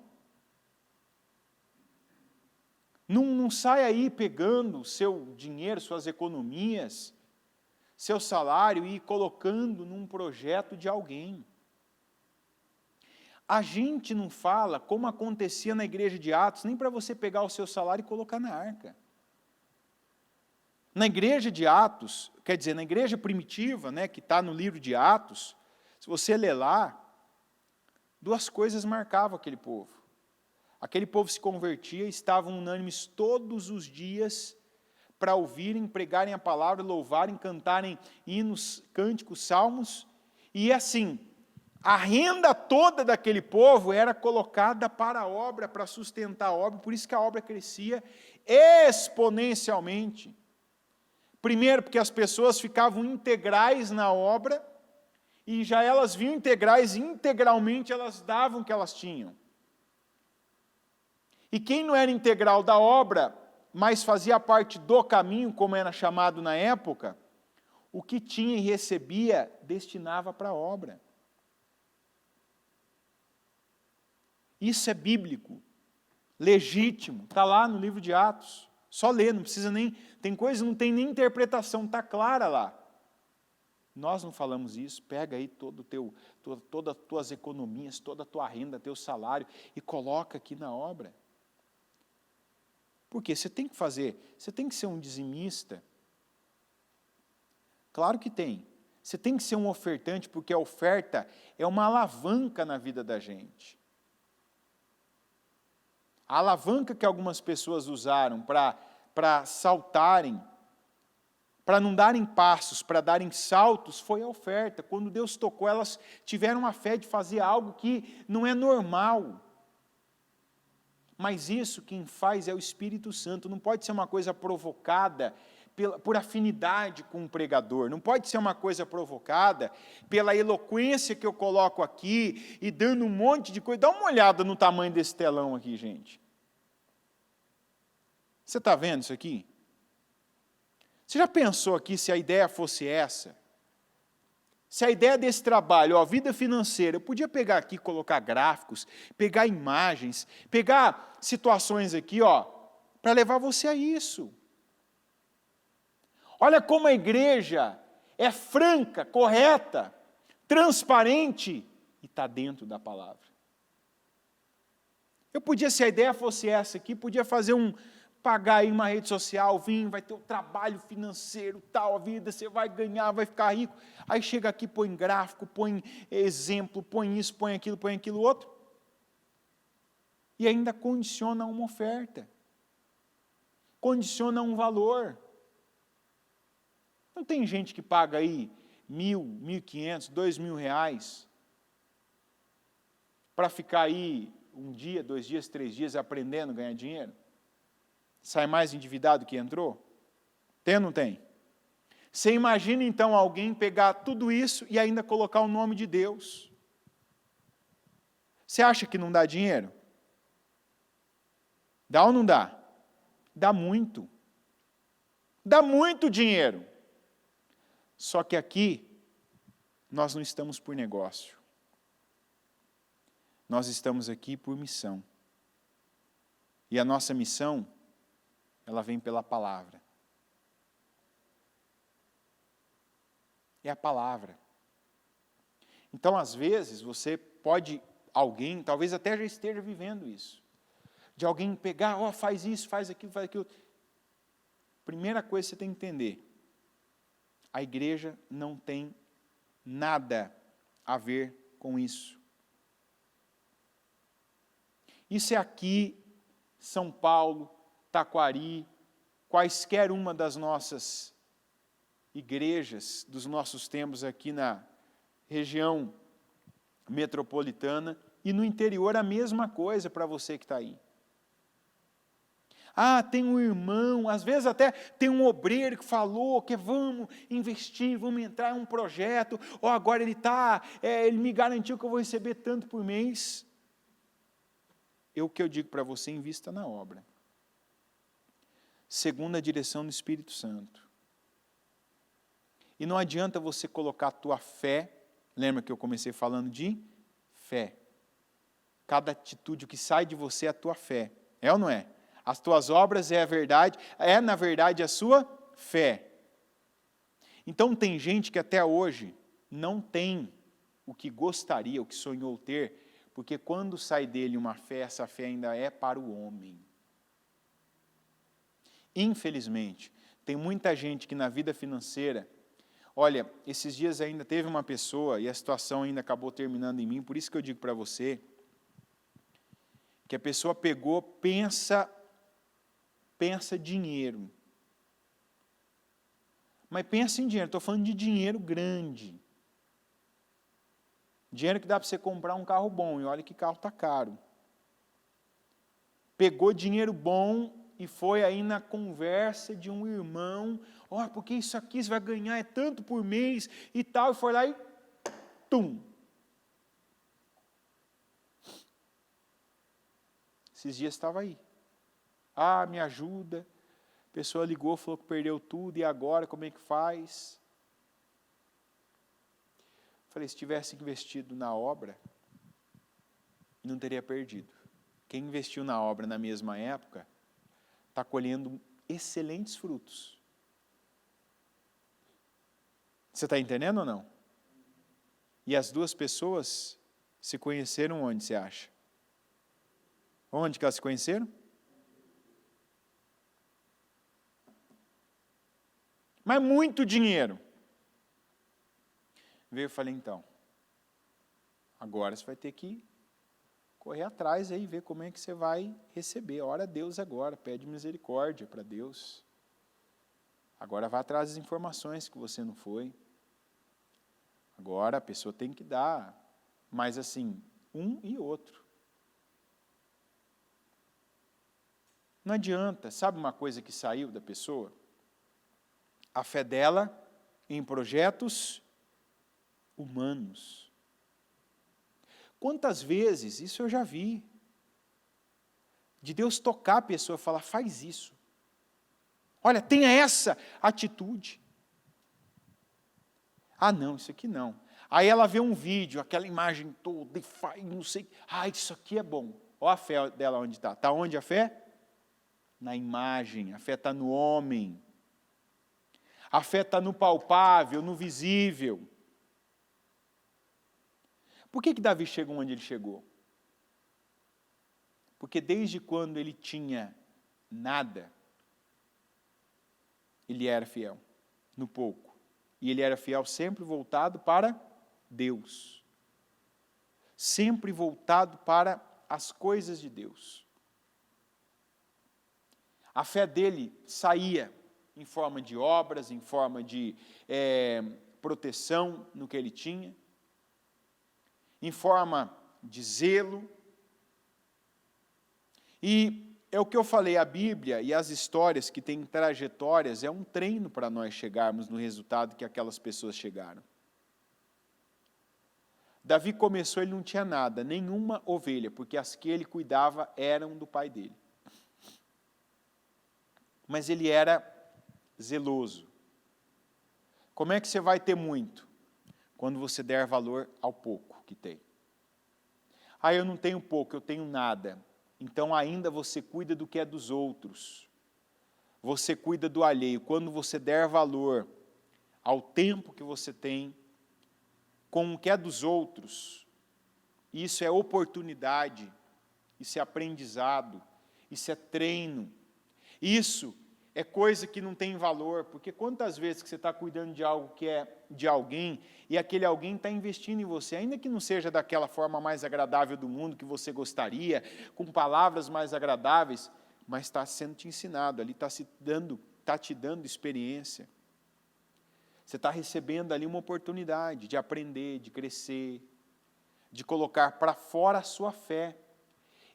Não sai aí pegando seu dinheiro, suas economias, seu salário e colocando num projeto de alguém. A gente não fala como acontecia na igreja de Atos, nem para você pegar o seu salário e colocar na arca. Na igreja de Atos, quer dizer, na igreja primitiva, que está no livro de Atos, se você ler lá, duas coisas marcavam aquele povo. Aquele povo se convertia, estavam unânimes todos os dias para ouvirem, pregarem a palavra, louvarem, cantarem hinos, cânticos, salmos, e assim, a renda toda daquele povo era colocada para a obra, para sustentar a obra, por isso que a obra crescia exponencialmente. Primeiro, porque as pessoas ficavam integrais na obra, e já elas vinham integrais, integralmente elas davam o que elas tinham. E quem não era integral da obra, mas fazia parte do caminho, como era chamado na época, o que tinha e recebia, destinava para a obra. Isso é bíblico, legítimo, está lá no livro de Atos. Só ler, não precisa nem, tem coisa, não tem nem interpretação, está clara lá. Nós não falamos isso, pega aí todas as tuas economias, toda a tua renda, teu salário, e coloca aqui na obra. Porque você tem que ser um dizimista. Claro que tem. Você tem que ser um ofertante, porque a oferta é uma alavanca na vida da gente. A alavanca que algumas pessoas usaram para saltarem, para não darem passos, para darem saltos, foi a oferta. Quando Deus tocou, elas tiveram a fé de fazer algo que não é normal. Mas isso quem faz é o Espírito Santo, não pode ser uma coisa provocada por afinidade com o pregador, não pode ser uma coisa provocada pela eloquência que eu coloco aqui e dando um monte de coisa. Dá uma olhada no tamanho desse telão aqui, gente. Você está vendo isso aqui? Você já pensou aqui se a ideia fosse essa? Se a ideia desse trabalho, vida financeira, eu podia pegar aqui, colocar gráficos, pegar imagens, pegar situações aqui, para levar você a isso. Olha como a igreja, é franca, correta, transparente e está dentro da palavra. Eu podia, se a ideia fosse essa aqui, podia fazer pagar aí uma rede social, vai ter o trabalho financeiro, tal, a vida, você vai ganhar, vai ficar rico. Aí chega aqui, põe gráfico, põe exemplo, põe isso, põe aquilo outro. E ainda condiciona uma oferta. Condiciona um valor. Não tem gente que paga aí 1.000, 1.500, 2.000 reais para ficar aí 1 dia, 2 dias, 3 dias aprendendo a ganhar dinheiro? Sai mais endividado que entrou? Tem ou não tem? Você imagina então alguém pegar tudo isso e ainda colocar o nome de Deus? Você acha que não dá dinheiro? Dá ou não dá? Dá muito. Dá muito dinheiro. Só que aqui, nós não estamos por negócio. Nós estamos aqui por missão. E a nossa missão, ela vem pela palavra. É a palavra. Então, às vezes, alguém, talvez até já esteja vivendo isso. De alguém pegar, faz isso, faz aquilo, faz aquilo. Primeira coisa que você tem que entender. A igreja não tem nada a ver com isso. Isso é aqui, São Paulo, Taquari, quaisquer uma das nossas igrejas, dos nossos templos aqui na região metropolitana, e no interior a mesma coisa para você que está aí. Tem um irmão, às vezes até tem um obreiro que falou que vamos investir, vamos entrar em um projeto, agora ele me garantiu que eu vou receber tanto por mês. O que eu digo para você, invista na obra. Segundo a direção do Espírito Santo. E não adianta você colocar a tua fé, lembra que eu comecei falando de fé. Cada atitude, o que sai de você é a tua fé. É ou não é? As tuas obras na verdade a sua fé. Então tem gente que até hoje não tem o que gostaria, o que sonhou ter, porque quando sai dele uma fé, essa fé ainda é para o homem. Infelizmente, tem muita gente que na vida financeira, olha, esses dias ainda teve uma pessoa, e a situação ainda acabou terminando em mim, por isso que eu digo para você, que a pessoa pensa dinheiro. Mas pensa em dinheiro, estou falando de dinheiro grande. Dinheiro que dá para você comprar um carro bom, e olha que carro está caro. Pegou dinheiro bom e foi aí na conversa de um irmão, porque isso aqui você vai ganhar é tanto por mês e tal, e foi lá e tum. Esses dias estava aí. Me ajuda. A pessoa ligou, falou que perdeu tudo, e agora como é que faz? Falei, se tivesse investido na obra, não teria perdido. Quem investiu na obra na mesma época, está colhendo excelentes frutos. Você está entendendo ou não? E as duas pessoas se conheceram onde, você acha? Onde que elas se conheceram? Mas muito dinheiro. Veio e falei, então, agora você vai ter que correr atrás aí, ver como é que você vai receber. Ora a Deus agora, pede misericórdia para Deus. Agora vá atrás das informações que você não foi. Agora a pessoa tem que dar, mas assim, um e outro. Não adianta, sabe uma coisa que saiu da pessoa? A fé dela em projetos humanos. Quantas vezes, isso eu já vi, de Deus tocar a pessoa e falar, faz isso. Olha, tenha essa atitude. Não, isso aqui não. Aí ela vê um vídeo, aquela imagem toda, e faz, não sei, isso aqui é bom. Olha a fé dela onde está. Está onde a fé? Na imagem, a fé está no homem. A fé está no palpável, no visível. Por que Davi chegou onde ele chegou? Porque desde quando ele tinha nada, ele era fiel, no pouco. E ele era fiel sempre voltado para Deus. Sempre voltado para as coisas de Deus. A fé dele saía em forma de obras, em forma de proteção no que ele tinha, em forma de zelo. E é o que eu falei, a Bíblia e as histórias que têm trajetórias é um treino para nós chegarmos no resultado que aquelas pessoas chegaram. Davi começou, ele não tinha nada, nenhuma ovelha, porque as que ele cuidava eram do pai dele. Mas ele era zeloso. Como é que você vai ter muito? Quando você der valor ao pouco que tem. Ah, eu não tenho pouco, eu tenho nada. Então ainda você cuida do que é dos outros. Você cuida do alheio. Quando você der valor ao tempo que você tem, com o que é dos outros, isso é oportunidade, isso é aprendizado, isso é treino, isso é coisa que não tem valor, porque quantas vezes que você está cuidando de algo que é de alguém, e aquele alguém está investindo em você, ainda que não seja daquela forma mais agradável do mundo que você gostaria, com palavras mais agradáveis, mas está sendo te ensinado, ali está te dando experiência. Você está recebendo ali uma oportunidade de aprender, de crescer, de colocar para fora a sua fé.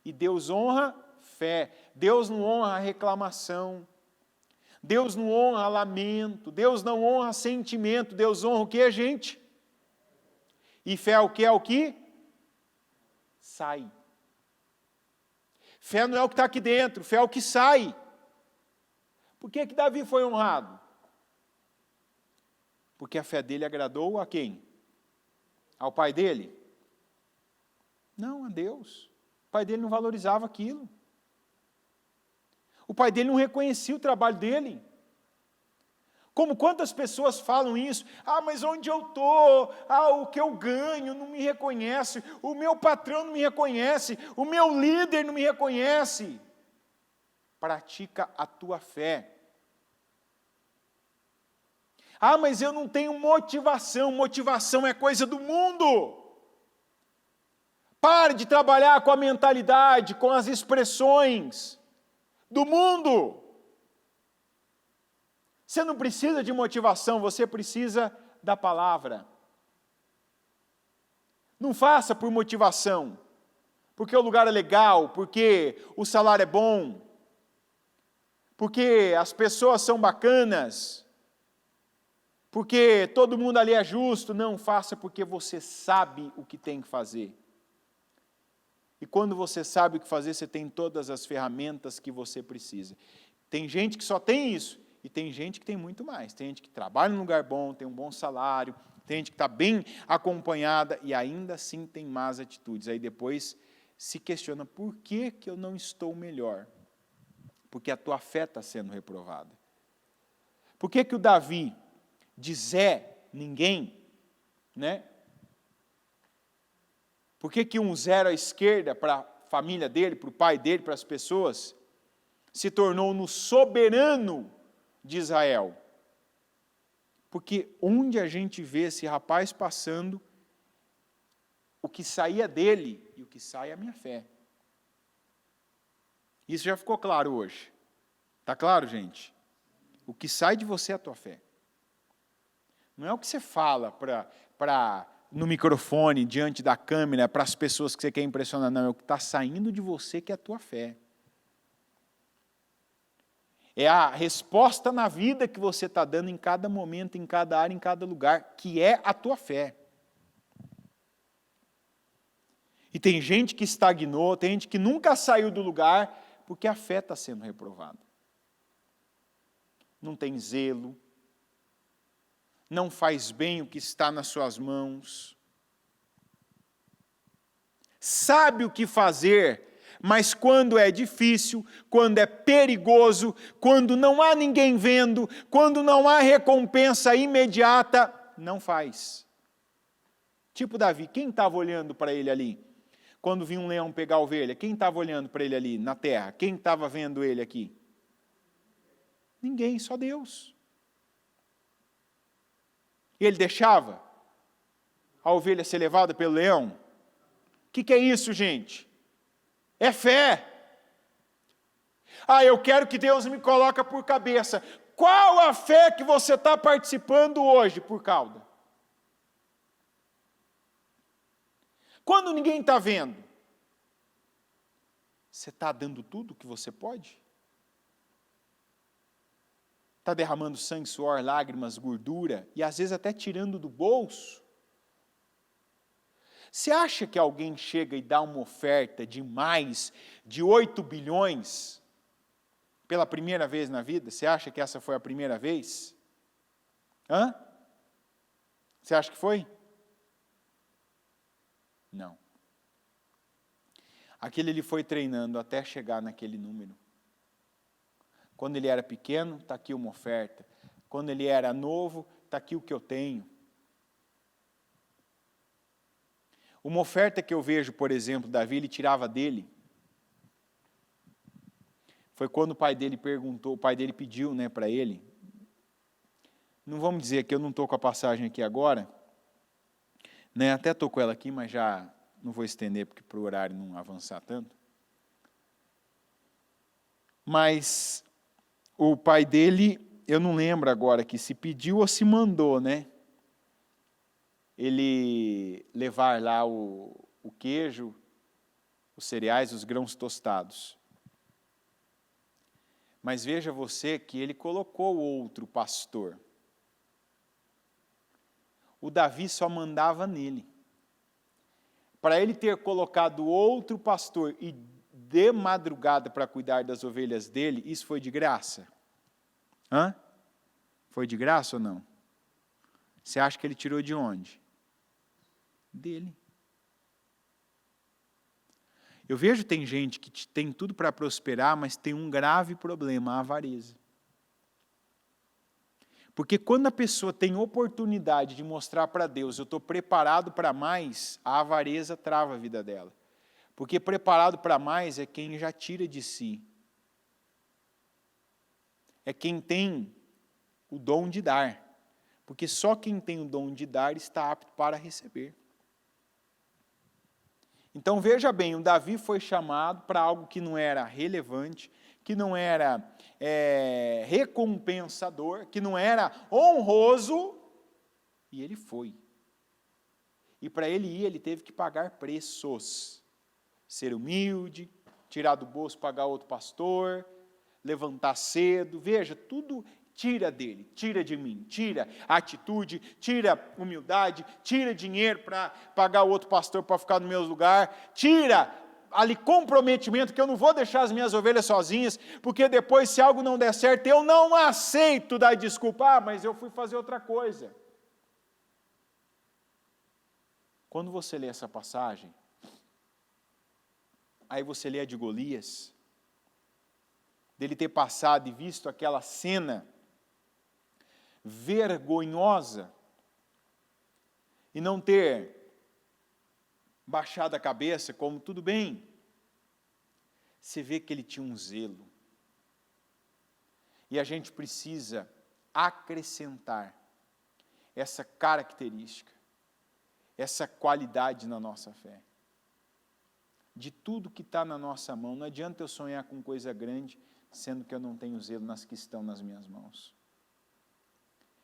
E Deus honra fé, Deus não honra reclamação, Deus não honra lamento, Deus não honra sentimento, Deus honra o que, gente? E fé é o que? É o que? Sai. Fé não é o que está aqui dentro, fé é o que sai. Por que Davi foi honrado? Porque a fé dele agradou a quem? Ao pai dele? Não, a Deus. O pai dele não valorizava aquilo. O pai dele não reconhecia o trabalho dele. Como quantas pessoas falam isso? Ah, mas onde eu estou? Ah, o que eu ganho não me reconhece. O meu patrão não me reconhece. O meu líder não me reconhece. Pratica a tua fé. Ah, mas eu não tenho motivação. Motivação é coisa do mundo. Pare de trabalhar com a mentalidade, com as expressões do mundo. Você não precisa de motivação, você precisa da palavra. Não faça por motivação, porque o lugar é legal, porque o salário é bom, porque as pessoas são bacanas, porque todo mundo ali é justo. Não, faça porque você sabe o que tem que fazer. E quando você sabe o que fazer, você tem todas as ferramentas que você precisa. Tem gente que só tem isso, e tem gente que tem muito mais. Tem gente que trabalha num lugar bom, tem um bom salário, tem gente que está bem acompanhada, e ainda assim tem más atitudes. Aí depois se questiona, por que eu não estou melhor? Porque a tua fé está sendo reprovada. Por que o Davi, de Zé, ninguém, né? Por que um zero à esquerda para a família dele, para o pai dele, para as pessoas, se tornou no soberano de Israel? Porque onde a gente vê esse rapaz passando, o que saía dele e o que sai é a minha fé. Isso já ficou claro hoje. Está claro, gente? O que sai de você é a tua fé. Não é o que você fala no microfone, diante da câmera, para as pessoas que você quer impressionar, não, é o que está saindo de você que é a tua fé. É a resposta na vida que você está dando em cada momento, em cada área, em cada lugar, que é a tua fé. E tem gente que estagnou, tem gente que nunca saiu do lugar, porque a fé está sendo reprovada. Não tem zelo, não faz bem o que está nas suas mãos, sabe o que fazer, mas quando é difícil, quando é perigoso, quando não há ninguém vendo, quando não há recompensa imediata, não faz. Tipo Davi, quem estava olhando para ele ali? Quando vinha um leão pegar a ovelha, quem estava olhando para ele ali na terra? Quem estava vendo ele aqui? Ninguém, só Deus. E ele deixava a ovelha ser levada pelo leão? O que é isso, gente? É fé. Eu quero que Deus me coloque por cabeça. Qual a fé que você está participando hoje por cauda? Quando ninguém está vendo, você está dando tudo o que você pode? Está derramando sangue, suor, lágrimas, gordura, e às vezes até tirando do bolso? Você acha que alguém chega e dá uma oferta de mais de 8 bilhões pela primeira vez na vida? Você acha que essa foi a primeira vez? Você acha que foi? Não. Aquele ele foi treinando até chegar naquele número. Quando ele era pequeno, está aqui uma oferta. Quando ele era novo, está aqui o que eu tenho. Uma oferta que eu vejo, por exemplo, Davi, ele tirava dele. Foi quando o pai dele pediu, para ele. Não vamos dizer que eu não estou com a passagem aqui agora. Até estou com ela aqui, mas já não vou estender, porque para o horário não avançar tanto. Mas o pai dele, eu não lembro agora que se pediu ou se mandou, ele levar lá o queijo, os cereais, os grãos tostados. Mas veja você que ele colocou outro pastor. O Davi só mandava nele. Para ele ter colocado outro pastor e de madrugada para cuidar das ovelhas dele, isso foi de graça? Foi de graça ou não? Você acha que ele tirou de onde? Dele. Eu vejo tem gente que tem tudo para prosperar, mas tem um grave problema, a avareza. Porque quando a pessoa tem oportunidade de mostrar para Deus, eu estou preparado para mais, a avareza trava a vida dela. Porque preparado para mais é quem já tira de si. É quem tem o dom de dar. Porque só quem tem o dom de dar está apto para receber. Então veja bem, o Davi foi chamado para algo que não era relevante, que não era recompensador, que não era honroso, e ele foi. E para ele ir, ele teve que pagar preços. Ser humilde, tirar do bolso, pagar outro pastor, levantar cedo, veja, tudo tira dele, tira de mim, tira a atitude, tira humildade, tira dinheiro para pagar outro pastor para ficar no meu lugar, tira ali comprometimento, que eu não vou deixar as minhas ovelhas sozinhas, porque depois se algo não der certo, eu não aceito dar desculpa, mas eu fui fazer outra coisa. Quando você lê essa passagem, aí você lê a de Golias, dele ter passado e visto aquela cena vergonhosa e não ter baixado a cabeça como tudo bem, você vê que ele tinha um zelo. E a gente precisa acrescentar essa característica, essa qualidade na nossa fé. De tudo que está na nossa mão, não adianta eu sonhar com coisa grande, sendo que eu não tenho zelo nas que estão nas minhas mãos.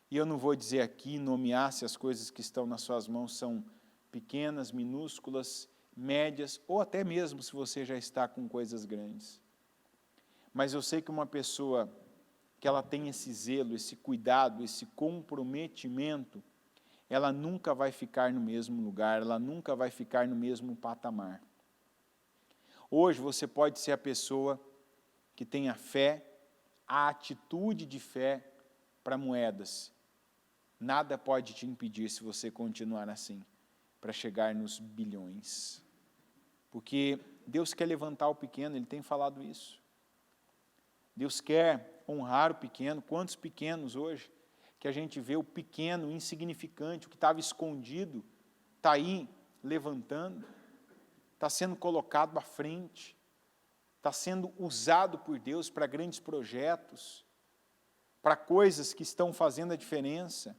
E eu não vou dizer aqui, nomear se as coisas que estão nas suas mãos são pequenas, minúsculas, médias, ou até mesmo se você já está com coisas grandes. Mas eu sei que uma pessoa que ela tem esse zelo, esse cuidado, esse comprometimento, ela nunca vai ficar no mesmo lugar, ela nunca vai ficar no mesmo patamar. Hoje você pode ser a pessoa que tem a fé, a atitude de fé para moedas. Nada pode te impedir, se você continuar assim, para chegar nos bilhões. Porque Deus quer levantar o pequeno, Ele tem falado isso. Deus quer honrar o pequeno. Quantos pequenos hoje que a gente vê o pequeno, insignificante, o que estava escondido, está aí levantando, está sendo colocado à frente, está sendo usado por Deus para grandes projetos, para coisas que estão fazendo a diferença,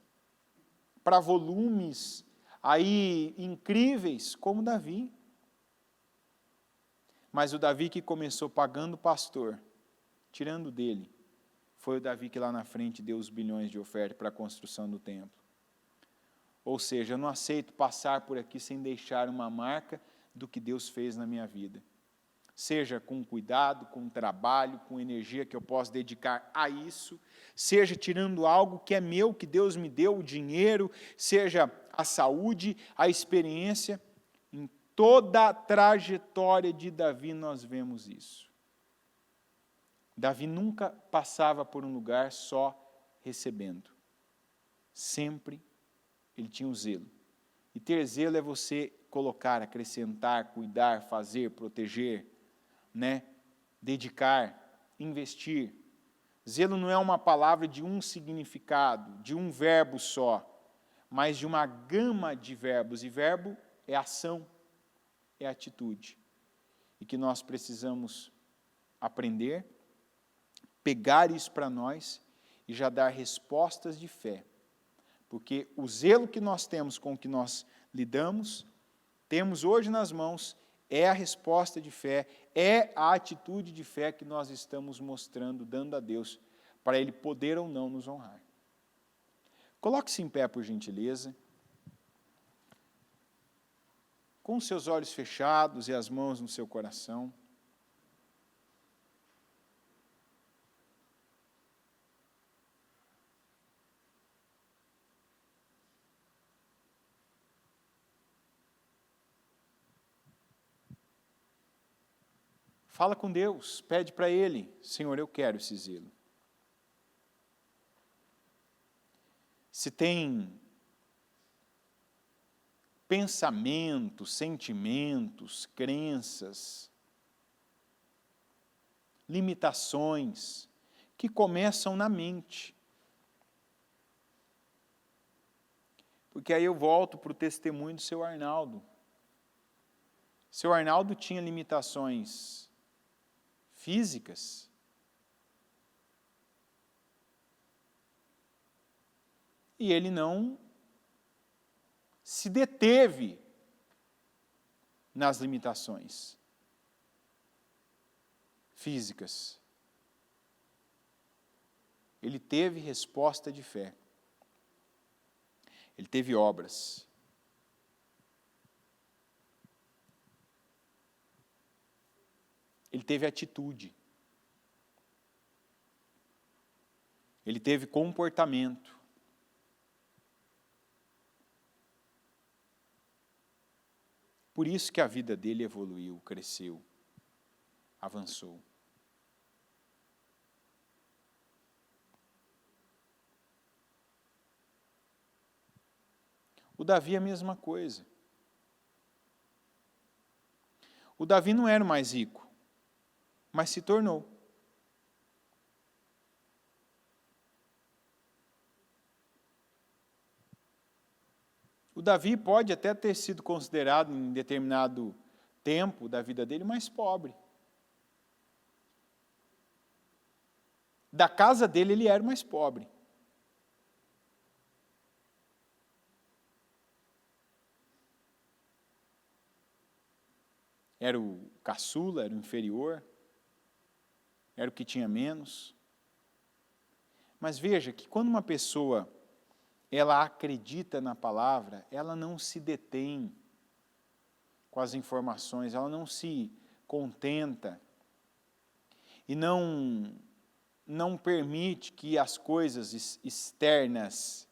para volumes aí incríveis, como Davi. Mas o Davi que começou pagando o pastor, tirando dele, foi o Davi que lá na frente deu os bilhões de oferta para a construção do templo. Ou seja, eu não aceito passar por aqui sem deixar uma marca do que Deus fez na minha vida. Seja com cuidado, com trabalho, com energia que eu posso dedicar a isso, seja tirando algo que é meu, que Deus me deu, o dinheiro, seja a saúde, a experiência. Em toda a trajetória de Davi nós vemos isso. Davi nunca passava por um lugar só recebendo. Sempre ele tinha um zelo. E ter zelo é você colocar, acrescentar, cuidar, fazer, proteger, dedicar, investir. Zelo não é uma palavra de um significado, de um verbo só, mas de uma gama de verbos. E verbo é ação, é atitude. E que nós precisamos aprender, pegar isso para nós e já dar respostas de fé. Porque o zelo que nós temos com o que nós lidamos, temos hoje nas mãos, é a resposta de fé, é a atitude de fé que nós estamos mostrando, dando a Deus, para Ele poder ou não nos honrar. Coloque-se em pé, por gentileza, com os seus olhos fechados e as mãos no seu coração. Fala com Deus, pede para Ele, Senhor, eu quero esse zelo. Se tem pensamentos, sentimentos, crenças, limitações que começam na mente. Porque aí eu volto para o testemunho do seu Arnaldo. Seu Arnaldo tinha limitações físicas, e ele não se deteve nas limitações físicas. Ele teve resposta de fé. Ele teve obras. Ele teve atitude. Ele teve comportamento. Por isso que a vida dele evoluiu, cresceu, avançou. O Davi é a mesma coisa. O Davi não era o mais rico, mas se tornou. O Davi pode até ter sido considerado em determinado tempo da vida dele mais pobre. Da casa dele ele era mais pobre. Era o caçula, era o inferior, era o que tinha menos. Mas veja que quando uma pessoa ela acredita na palavra, ela não se detém com as informações, ela não se contenta e não permite que as coisas externas,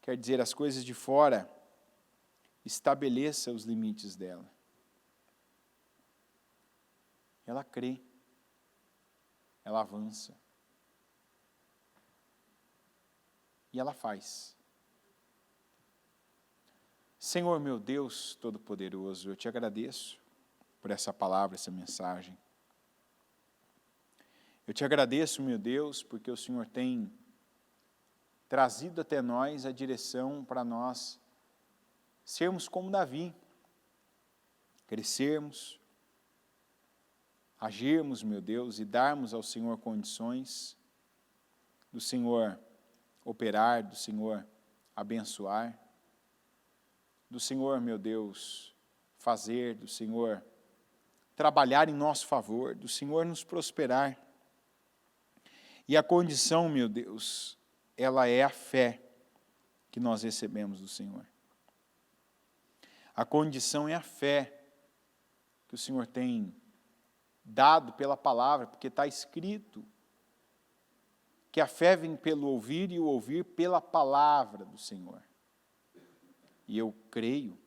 quer dizer, as coisas de fora, estabeleça os limites dela. Ela crê, ela avança. E ela faz. Senhor meu Deus Todo-Poderoso, eu te agradeço por essa palavra, essa mensagem. Eu te agradeço, meu Deus, porque o Senhor tem trazido até nós a direção para nós sermos como Davi, crescermos, agirmos, meu Deus, e darmos ao Senhor condições do Senhor operar, do Senhor abençoar, do Senhor, meu Deus, fazer, do Senhor trabalhar em nosso favor, do Senhor nos prosperar. E a condição, meu Deus, ela é a fé que nós recebemos do Senhor. A condição é a fé que o Senhor tem dado pela palavra, porque está escrito que a fé vem pelo ouvir e o ouvir pela palavra do Senhor. E eu creio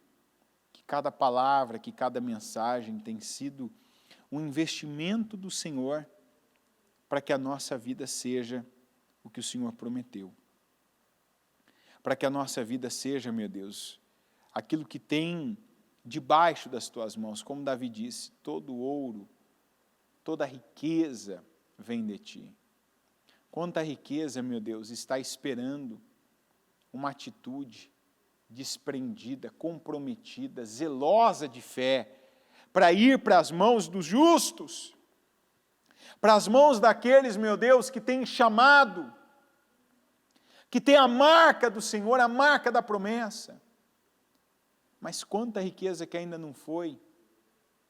que cada palavra, que cada mensagem tem sido um investimento do Senhor para que a nossa vida seja o que o Senhor prometeu. Para que a nossa vida seja, meu Deus, aquilo que tem debaixo das tuas mãos, como Davi disse, todo ouro, toda riqueza vem de ti. Quanta riqueza, meu Deus, está esperando uma atitude desprendida, comprometida, zelosa de fé, para ir para as mãos dos justos, para as mãos daqueles, meu Deus, que têm chamado, que têm a marca do Senhor, a marca da promessa. Mas quanta riqueza que ainda não foi,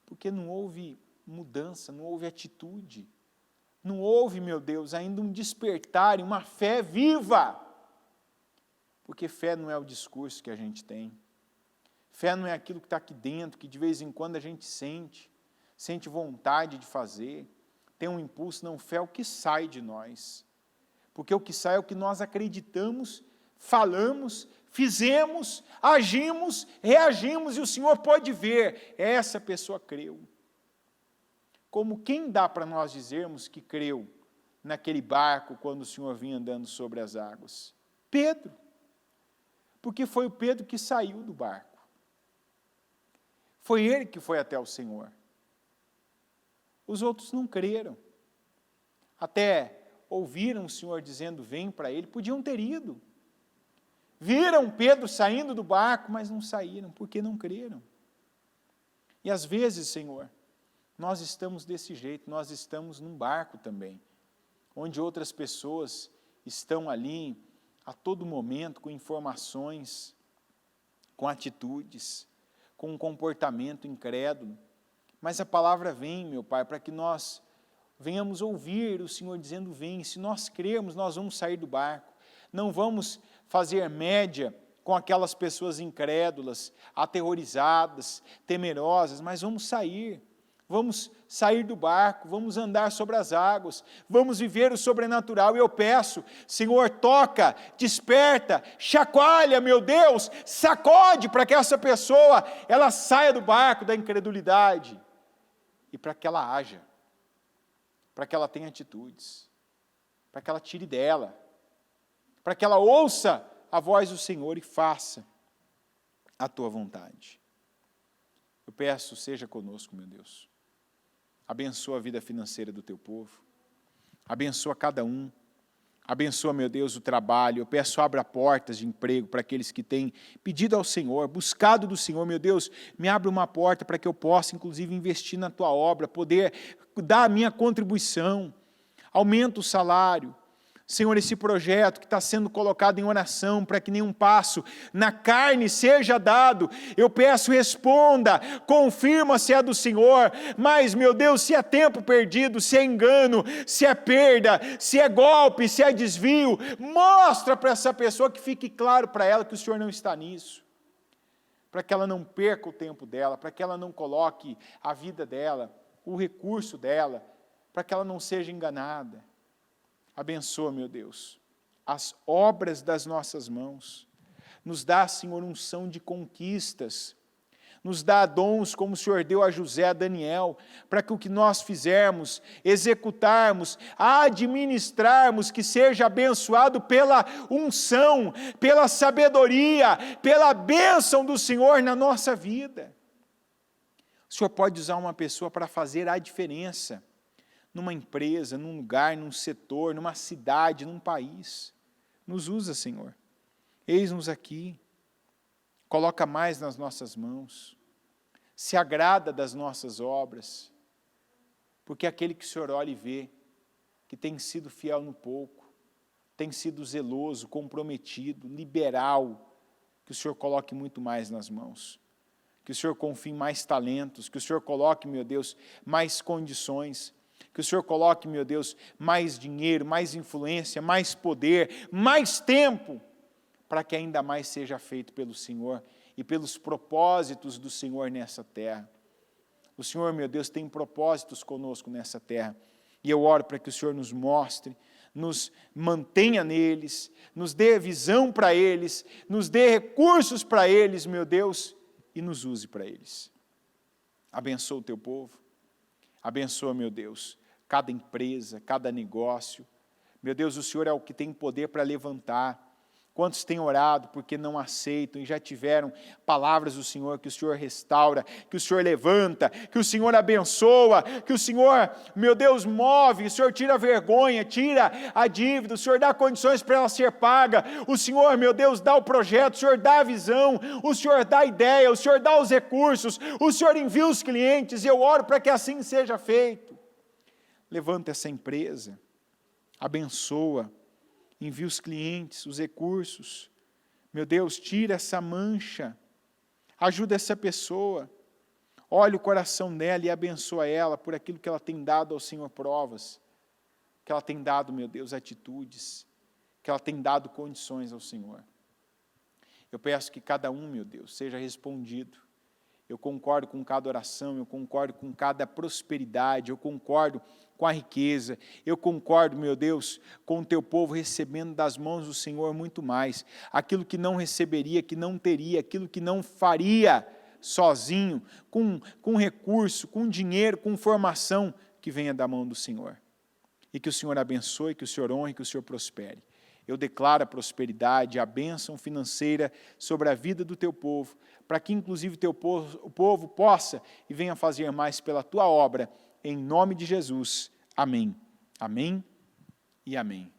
porque não houve mudança, não houve atitude, não houve, meu Deus, ainda um despertar, uma fé viva. Porque fé não é o discurso que a gente tem. Fé não é aquilo que está aqui dentro, que de vez em quando a gente sente vontade de fazer, tem um impulso. Não, fé é o que sai de nós. Porque o que sai é o que nós acreditamos, falamos, fizemos, agimos, reagimos, e o Senhor pode ver, essa pessoa creu. Como quem dá para nós dizermos que creu naquele barco quando o Senhor vinha andando sobre as águas? Pedro. Porque foi o Pedro que saiu do barco. Foi ele que foi até o Senhor. Os outros não creram. Até ouviram o Senhor dizendo, vem para ele, podiam ter ido. Viram Pedro saindo do barco, mas não saíram, porque não creram. E às vezes, Senhor, nós estamos desse jeito, nós estamos num barco também, onde outras pessoas estão ali a todo momento com informações, com atitudes, com um comportamento incrédulo. Mas a palavra vem, meu Pai, para que nós venhamos ouvir o Senhor dizendo, vem. Se nós crermos, nós vamos sair do barco. Não vamos fazer média com aquelas pessoas incrédulas, aterrorizadas, temerosas, mas vamos sair do barco, vamos andar sobre as águas, vamos viver o sobrenatural. E eu peço, Senhor, toca, desperta, chacoalha, meu Deus, sacode para que essa pessoa, ela saia do barco da incredulidade e para que ela haja, para que ela tenha atitudes, para que ela tire dela, para que ela ouça a voz do Senhor e faça a tua vontade. Eu peço, seja conosco, meu Deus. Abençoa a vida financeira do teu povo. Abençoa cada um. Abençoa, meu Deus, o trabalho. Eu peço, abra portas de emprego para aqueles que têm pedido ao Senhor, buscado do Senhor. Meu Deus, me abre uma porta para que eu possa, inclusive, investir na tua obra, poder dar a minha contribuição. Aumenta o salário. Senhor, esse projeto que está sendo colocado em oração para que nenhum passo na carne seja dado, eu peço, responda, confirma se é do Senhor, mas, meu Deus, se é tempo perdido, se é engano, se é perda, se é golpe, se é desvio, mostra para essa pessoa, que fique claro para ela que o Senhor não está nisso, para que ela não perca o tempo dela, para que ela não coloque a vida dela, o recurso dela, para que ela não seja enganada. Abençoa, meu Deus, as obras das nossas mãos. Nos dá, Senhor, unção de conquistas. Nos dá dons como o Senhor deu a José, a Daniel, para que o que nós fizermos, executarmos, administrarmos, que seja abençoado pela unção, pela sabedoria, pela bênção do Senhor na nossa vida. O Senhor pode usar uma pessoa para fazer a diferença numa empresa, num lugar, num setor, numa cidade, num país. Nos usa, Senhor. Eis-nos aqui. Coloca mais nas nossas mãos. Se agrada das nossas obras. Porque aquele que o Senhor olha e vê, que tem sido fiel no pouco, tem sido zeloso, comprometido, liberal, que o Senhor coloque muito mais nas mãos. Que o Senhor confie em mais talentos, que o Senhor coloque, meu Deus, mais condições, que o Senhor coloque, meu Deus, mais dinheiro, mais influência, mais poder, mais tempo, para que ainda mais seja feito pelo Senhor e pelos propósitos do Senhor nessa terra. O Senhor, meu Deus, tem propósitos conosco nessa terra, e eu oro para que o Senhor nos mostre, nos mantenha neles, nos dê visão para eles, nos dê recursos para eles, meu Deus, e nos use para eles. Abençoa o teu povo, abençoa, meu Deus, cada empresa, cada negócio. Meu Deus, o Senhor é o que tem poder para levantar. Quantos têm orado porque não aceitam e já tiveram palavras do Senhor, que o Senhor restaura, que o Senhor levanta, que o Senhor abençoa, que o Senhor, meu Deus, move, o Senhor tira a vergonha, tira a dívida, o Senhor dá condições para ela ser paga, o Senhor, meu Deus, dá o projeto, o Senhor dá a visão, o Senhor dá a ideia, o Senhor dá os recursos, o Senhor envia os clientes, e eu oro para que assim seja feito. Levanta essa empresa, abençoa, envia os clientes, os recursos. Meu Deus, tira essa mancha. Ajuda essa pessoa. Olha o coração dela e abençoa ela por aquilo que ela tem dado ao Senhor provas. Que ela tem dado, meu Deus, atitudes. Que ela tem dado condições ao Senhor. Eu peço que cada um, meu Deus, seja respondido. Eu concordo com cada oração, eu concordo com cada prosperidade, eu concordo com a riqueza, eu concordo, meu Deus, com o teu povo recebendo das mãos do Senhor muito mais, aquilo que não receberia, que não teria, aquilo que não faria sozinho, com recurso, com dinheiro, com formação, que venha da mão do Senhor. E que o Senhor abençoe, que o Senhor honre, que o Senhor prospere. Eu declaro a prosperidade, a bênção financeira sobre a vida do teu povo, para que inclusive o povo possa e venha fazer mais pela tua obra, em nome de Jesus. Amém. Amém e amém.